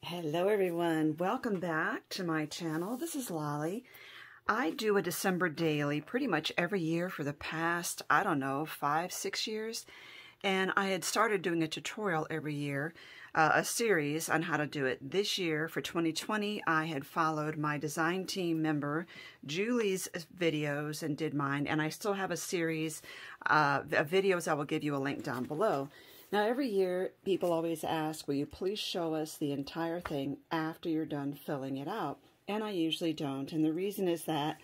Hello everyone, welcome back to my channel. This is Lolly. I do a December daily pretty much every year for the past, I don't know, 5-6 years. And I had started doing a tutorial every year, a series on how to do it. This year, for 2020, I had followed my design team member, Julie's videos and did mine. And I still have a series of videos. I will give you a link down below. Now, every year, people always ask, will you please show us the entire thing after you're done filling it out? And I usually don't. And the reason is that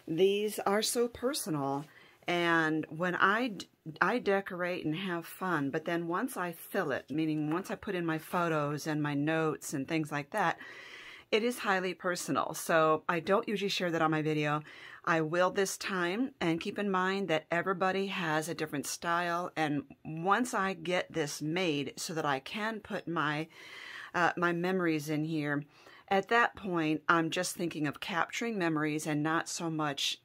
these are so personal. And when I decorate and have fun, but then once I fill it, meaning once I put in my photos and my notes and things like that, it is highly personal. So I don't usually share that on my video. I will this time, and keep in mind that everybody has a different style. And once I get this made so that I can put my my memories in here, at that point, I'm just thinking of capturing memories and not so much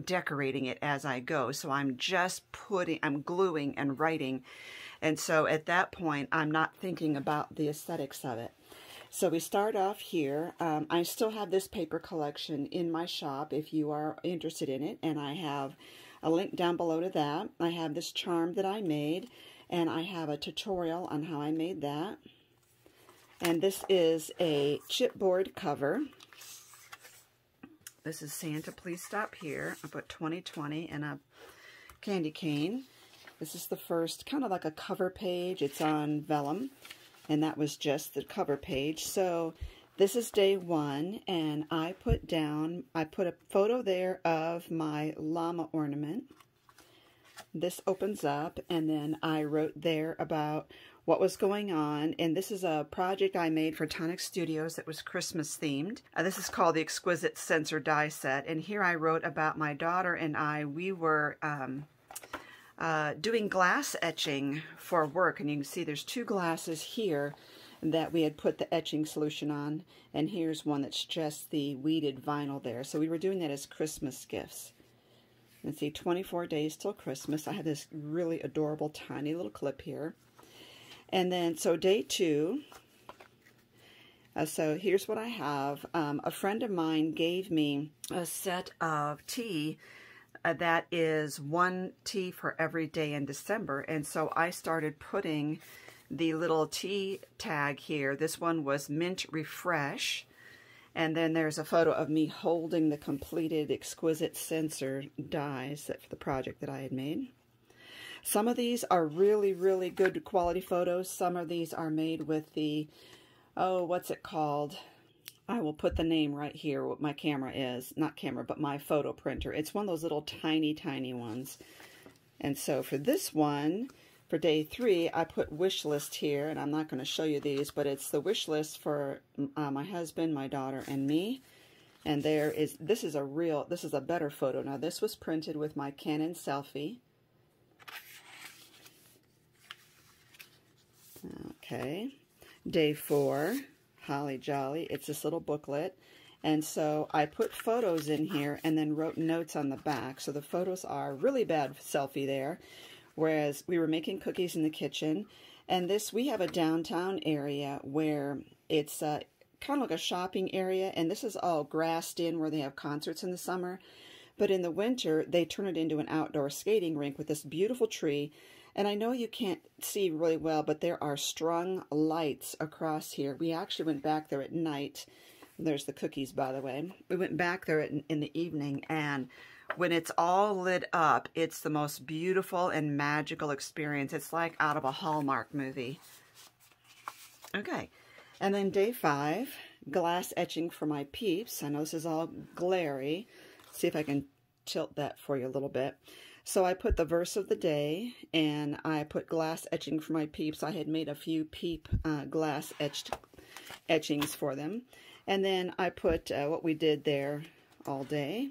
decorating it as I go. So I'm just I'm gluing and writing. And so at that point, I'm not thinking about the aesthetics of it. So we start off here. I still have this paper collection in my shop if you are interested in it. And I have a link down below to that. I have this charm that I made, and I have a tutorial on how I made that. And this is a chipboard cover. This is Santa, Please Stop Here. I put 2020 and a candy cane. This is the first, kind of like a cover page. It's on vellum, and that was just the cover page. So this is day one, and I put a photo there of my llama ornament. This opens up, and then I wrote there about what was going on. And this is a project I made for Tonic Studios that was Christmas themed. This is called the Exquisite Sensor Die Set. And here I wrote about my daughter and I. We were doing glass etching for work. And you can see there's two glasses here that we had put the etching solution on. And here's one that's just the weeded vinyl there. So we were doing that as Christmas gifts. And see, 24 days till Christmas. I have this really adorable tiny little clip here. And then, so day two, so here's what I have. A friend of mine gave me a set of tea that is one tea for every day in December. And so I started putting the little tea tag here. This one was Mint Refresh. And then there's a photo of me holding the completed Exquisite Sensor die set for the project that I had made. Some of these are really, really good quality photos. Some of these are made with the, oh, what's it called? I will put the name right here, what my camera is. Not camera, but my photo printer. It's one of those little tiny, tiny ones. And so for this one, for day 3, I put wish list here, and I'm not going to show you these, but it's the wish list for my husband, my daughter, and me. And this is a better photo. Now this was printed with my Canon selfie. Okay, day 4, Holly Jolly. It's this little booklet. And so I put photos in here and then wrote notes on the back. So the photos are really bad selfie there. Whereas we were making cookies in the kitchen. And we have a downtown area where it's kind of like a shopping area. And this is all grassed in where they have concerts in the summer. But in the winter, they turn it into an outdoor skating rink with this beautiful tree. And I know you can't see really well, but there are strung lights across here. We actually went back there at night. There's the cookies, by the way. We went back there in the evening, and when it's all lit up, it's the most beautiful and magical experience. It's like out of a Hallmark movie. Okay, and then day 5, glass etching for my peeps. I know this is all glary. See if I can tilt that for you a little bit. So I put the verse of the day, and I put glass etching for my peeps. I had made a few peep glass etchings for them. And then I put what we did there all day.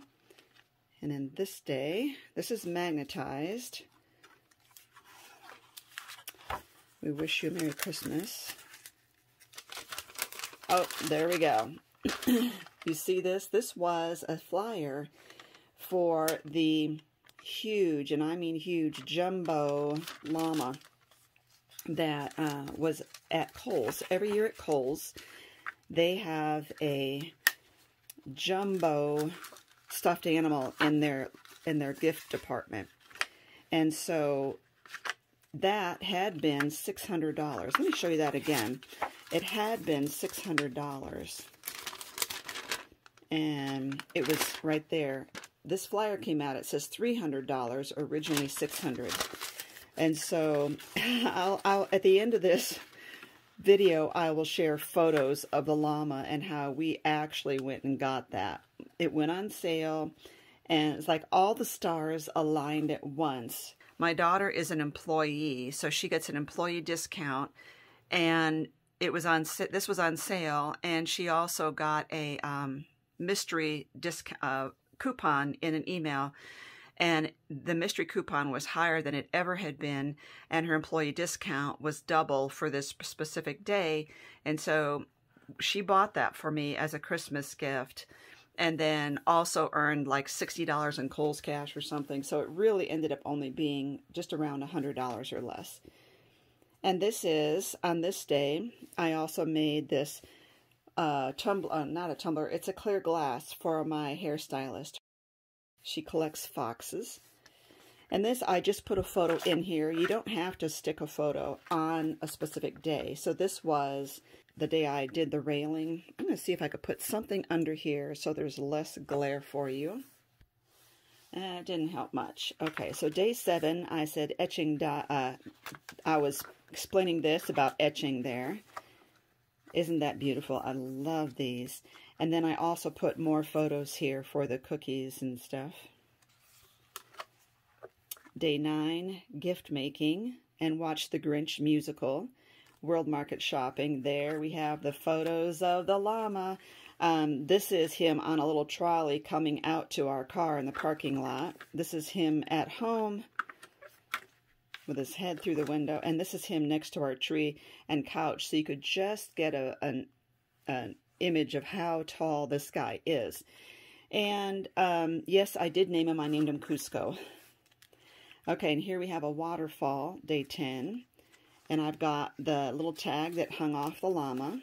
And then this day, this is magnetized. We wish you a Merry Christmas. Oh, there we go. You see this? This was a flyer for the huge, and I mean huge, jumbo llama that was at Kohl's. Every year at Kohl's, they have a jumbo stuffed animal in their gift department. And so that had been $600. Let me show you that again. It had been $600. And it was right there. This flyer came out, it says $300, originally $600. And so I'll at the end of this video, I will share photos of the llama and how we actually went and got that. It went on sale, and it's like all the stars aligned at once. My daughter is an employee, so she gets an employee discount, and it was on. This was on sale, and she also got a mystery discount coupon in an email, and the mystery coupon was higher than it ever had been, and her employee discount was double for this specific day, and so she bought that for me as a Christmas gift, and then also earned like $60 in Kohl's cash or something, so it really ended up only being just around $100 or less. And this is, on this day, I also made this tumbler, not a tumbler, it's a clear glass for my hairstylist. She collects foxes. And this, I just put a photo in here. You don't have to stick a photo on a specific day. So this was the day I did the railing. I'm going to see if I could put something under here so there's less glare for you. It didn't help much. Okay, so day 7, I said etching, I was explaining this about etching there. Isn't that beautiful? I love these. And then I also put more photos here for the cookies and stuff. Day 9, gift making and watch the Grinch musical. World Market shopping. There we have the photos of the llama. This is him on a little trolley coming out to our car in the parking lot. This is him at home with his head through the window. And this is him next to our tree and couch. So you could just get an image of how tall this guy is. And yes, I did name him. I named him Cusco. Okay, and here we have a waterfall, day 10. And I've got the little tag that hung off the llama.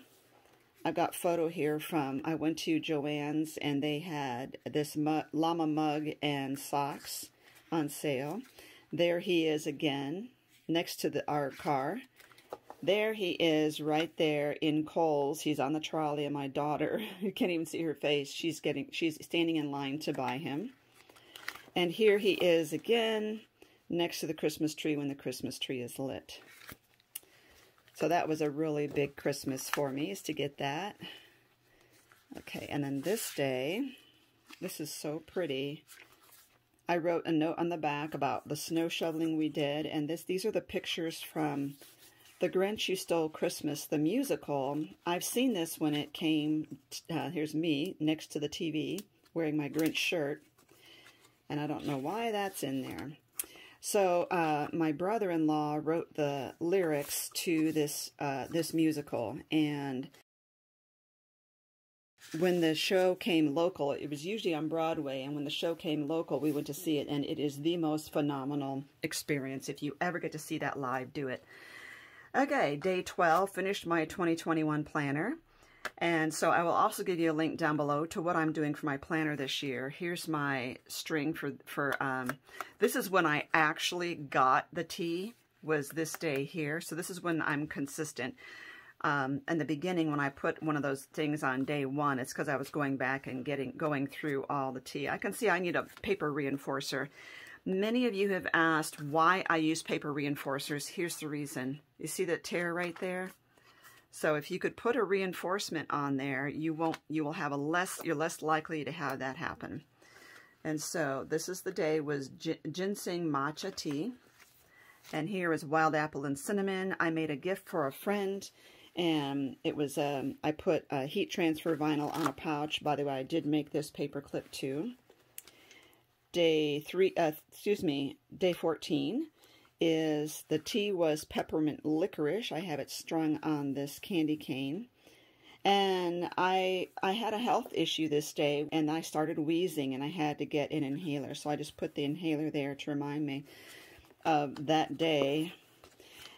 I've got photo here from, I went to Joann's and they had this llama mug and socks on sale. There he is again, next to our car. There he is right there in Kohl's. He's on the trolley, and my daughter, you can't even see her face, she's standing in line to buy him. And here he is again, next to the Christmas tree when the Christmas tree is lit. So that was a really big Christmas for me, is to get that. Okay, and then this day, this is so pretty. I wrote a note on the back about the snow shoveling we did, and these are the pictures from The Grinch Who Stole Christmas, the musical. I've seen this when it came, here's me next to the TV wearing my Grinch shirt, and I don't know why that's in there. So my brother-in-law wrote the lyrics to this musical, and when the show came local, it was usually on Broadway, and when the show came local, we went to see it, and it is the most phenomenal experience. If you ever get to see that live, do it. Okay, day 12, finished my 2021 planner. And so I will also give you a link down below to what I'm doing for my planner this year. Here's my string for this is when I actually got the tea, was this day here. So this is when I'm consistent. In the beginning, when I put one of those things on day 1, it's because I was going back and going through all the tea. I can see I need a paper reinforcer. Many of you have asked why I use paper reinforcers. Here's the reason. You see that tear right there? So if you could put a reinforcement on there, you're less likely to have that happen. And so this is the day was ginseng matcha tea. And here is wild apple and cinnamon. I made a gift for a friend, and it was, I put a heat transfer vinyl on a pouch. By the way, I did make this paper clip too. Day 14 is the tea was peppermint licorice. I have it strung on this candy cane. And I had a health issue this day, and I started wheezing, and I had to get an inhaler. So I just put the inhaler there to remind me of that day.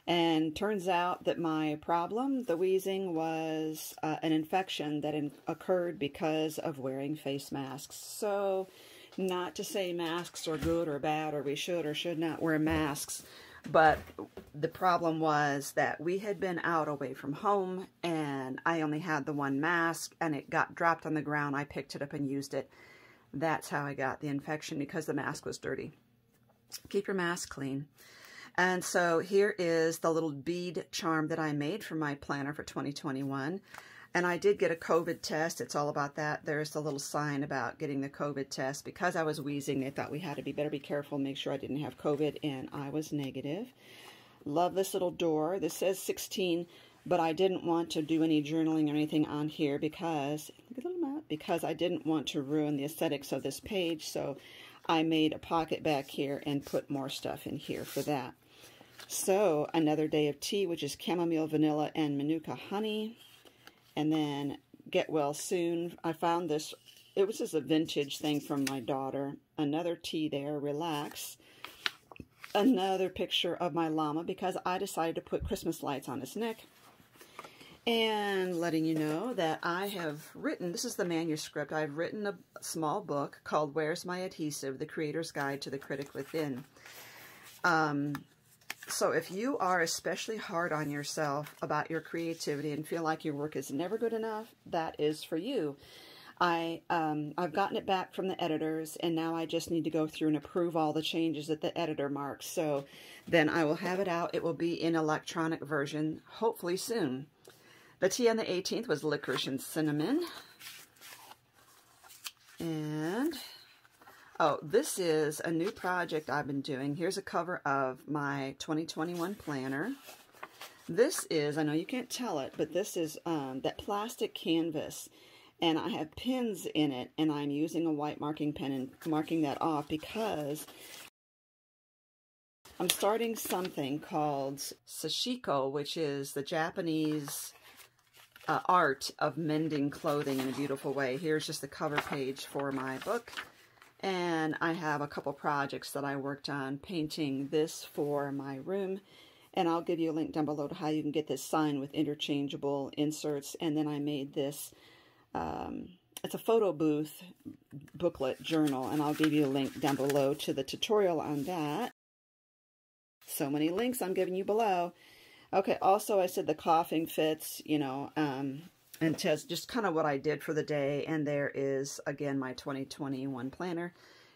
And turns out that my problem, the wheezing, was an infection that occurred because of wearing face masks. So, not to say masks are good or bad, or we should or should not wear masks, but the problem was that we had been out away from home, and I only had the one mask, and it got dropped on the ground. I picked it up and used it. That's how I got the infection, because the mask was dirty. Keep your mask clean. And so here is the little bead charm that I made for my planner for 2021. And I did get a COVID test. It's all about that. There's the little sign about getting the COVID test. Because I was wheezing, they thought we had to better be careful, make sure I didn't have COVID, and I was negative. Love this little door. This says 16, but I didn't want to do any journaling or anything on here because, look at the little map, because I didn't want to ruin the aesthetics of this page. So I made a pocket back here and put more stuff in here for that. So, another day of tea, which is chamomile, vanilla, and manuka honey. And then get well soon. I found this, it was just a vintage thing from my daughter. Another tea there, relax. Another picture of my llama, because I decided to put Christmas lights on his neck. And letting you know that I have written, this is the manuscript, I've written a small book called Where's My Adhesive? The Creator's Guide to the Critic Within. So if you are especially hard on yourself about your creativity and feel like your work is never good enough, that is for you. I've gotten it back from the editors, and now I just need to go through and approve all the changes that the editor marks. So then I will have it out. It will be in electronic version, hopefully soon. The tea on the 18th was licorice and cinnamon. And oh, this is a new project I've been doing. Here's a cover of my 2021 planner. This is, I know you can't tell it, but this is that plastic canvas. And I have pins in it, and I'm using a white marking pen and marking that off because I'm starting something called sashiko, which is the Japanese art of mending clothing in a beautiful way. Here's just the cover page for my book. And I have a couple projects that I worked on painting this for my room. And I'll give you a link down below to how you can get this signed with interchangeable inserts. And then I made this, it's a photo booth booklet journal. And I'll give you a link down below to the tutorial on that. So many links I'm giving you below. Okay, also I said the coughing fits, you know, and just kind of what I did for the day. And there is, again, my 2021 planner.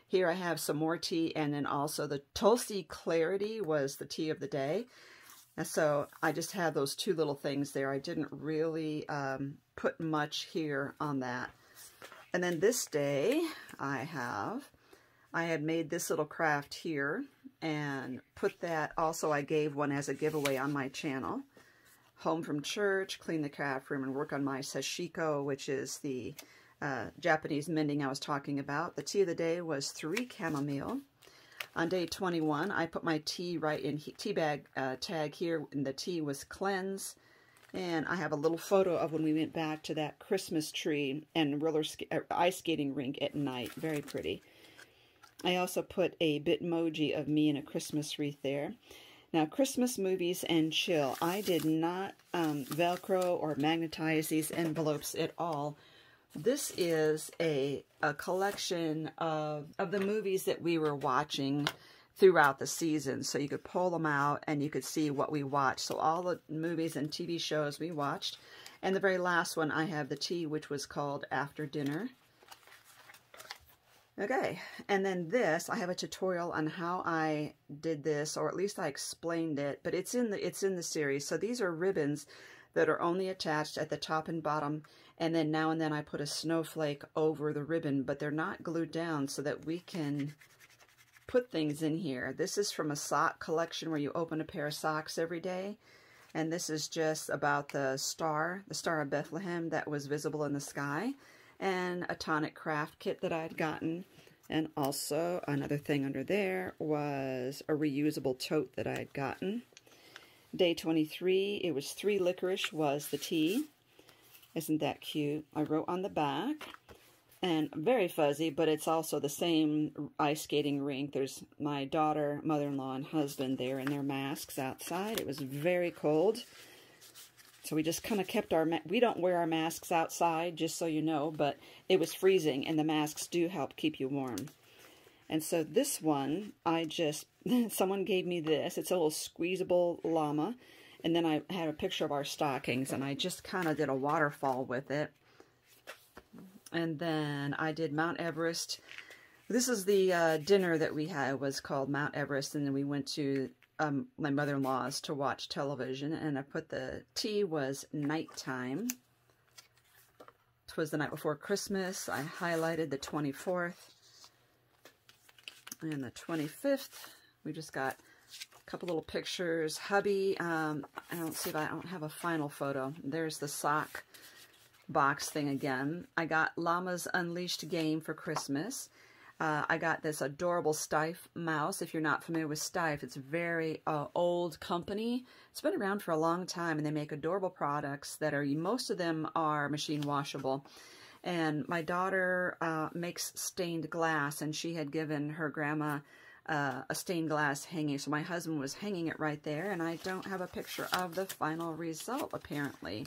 Here I have some more tea, and then also the Tulsi Clarity was the tea of the day. And so I just have those two little things there. I didn't really put much here on that. And then this day I had made this little craft here and put that, also I gave one as a giveaway on my channel. Home from church, clean the craft room, and work on my sashiko, which is the Japanese mending I was talking about. The tea of the day was 3 chamomile. On day 21, I put my tea right in tea bag tag here, and the tea was cleanse. And I have a little photo of when we went back to that Christmas tree and ice skating rink at night. Very pretty. I also put a Bitmoji of me in a Christmas wreath there. Now, Christmas movies and chill. I did not Velcro or magnetize these envelopes at all. This is a collection of the movies that we were watching throughout the season. So you could pull them out and you could see what we watched. So all the movies and TV shows we watched. And the very last one, I have the tea, which was called After Dinner. Okay, and then this, I have a tutorial on how I did this, or at least I explained it, but it's in the series. So these are ribbons that are only attached at the top and bottom, and then now and then I put a snowflake over the ribbon, but they're not glued down so that we can put things in here. This is from a sock collection where you open a pair of socks every day, and this is just about the Star of Bethlehem that was visible in the sky. And a tonic craft kit that I'd gotten. And also another thing under there was a reusable tote that I had gotten. Day 23, it was 3 licorice was the tea. Isn't that cute? I wrote on the back, and very fuzzy, but it's also the same ice skating rink. There's my daughter, mother-in-law, and husband there in their masks outside. It was very cold. So we just kind of kept we don't wear our masks outside, just so you know, but it was freezing, and the masks do help keep you warm. And so this one, someone gave me this. It's a little squeezable llama. And then I had a picture of our stockings, and I just kind of did a waterfall with it. And then I did Mount Everest. This is the dinner that we had, was called Mount Everest, and then we went to my mother-in-law's to watch television, and I put the tea was nighttime. It was the night before Christmas. I highlighted the 24th and the 25th. We just got a couple little pictures. Hubby, I don't have a final photo. There's the sock box thing again. I got Llamas Unleashed game for Christmas. I got this adorable Stife mouse. If you're not familiar with Stife, it's a very old company. It's been around for a long time, and they make adorable products that are, most of them are machine washable. And my daughter makes stained glass, and she had given her grandma a stained glass hanging. So my husband was hanging it right there, and I don't have a picture of the final result, apparently.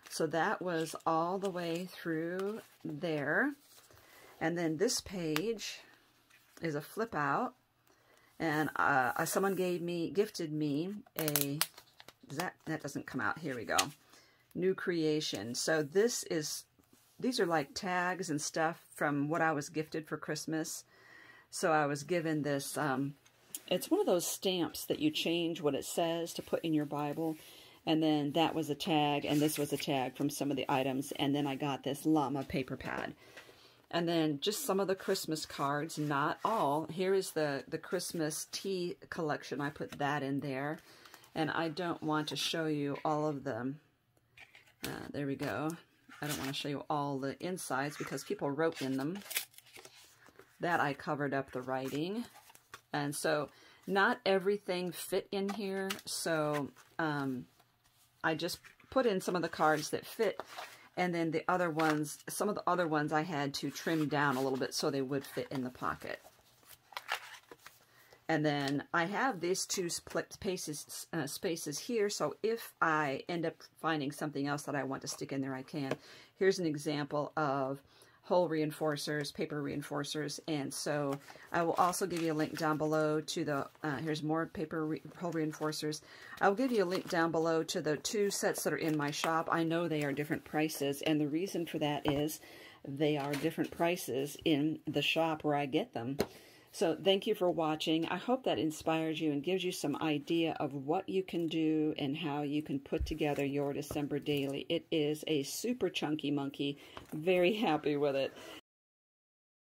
So that was all the way through there. And then this page is a flip out, and someone gifted me a, that doesn't come out, here we go, new creation. So these are like tags and stuff from what I was gifted for Christmas. So I was given this, it's one of those stamps that you change what it says to put in your Bible. And then that was a tag, and this was a tag from some of the items. And then I got this llama paper pad. And then just some of the Christmas cards, not all. Here is the Christmas tea collection. I put that in there. And I don't want to show you all of them. There we go. I don't want to show you all the insides because people wrote in them. That I covered up the writing. And so not everything fit in here. So I just put in some of the cards that fit. And then the other ones, some of the other ones I had to trim down a little bit so they would fit in the pocket. And then I have these two spaces here, so if I end up finding something else that I want to stick in there, I can. Here's an example of hole reinforcers, paper reinforcers, and so I will also give you a link down below to the, here's more paper hole reinforcers. I'll give you a link down below to the two sets that are in my shop. I know they are different prices, and the reason for that is they are different prices in the shop where I get them. So thank you for watching. I hope that inspires you and gives you some idea of what you can do and how you can put together your December daily. It is a super chunky monkey. Very happy with it.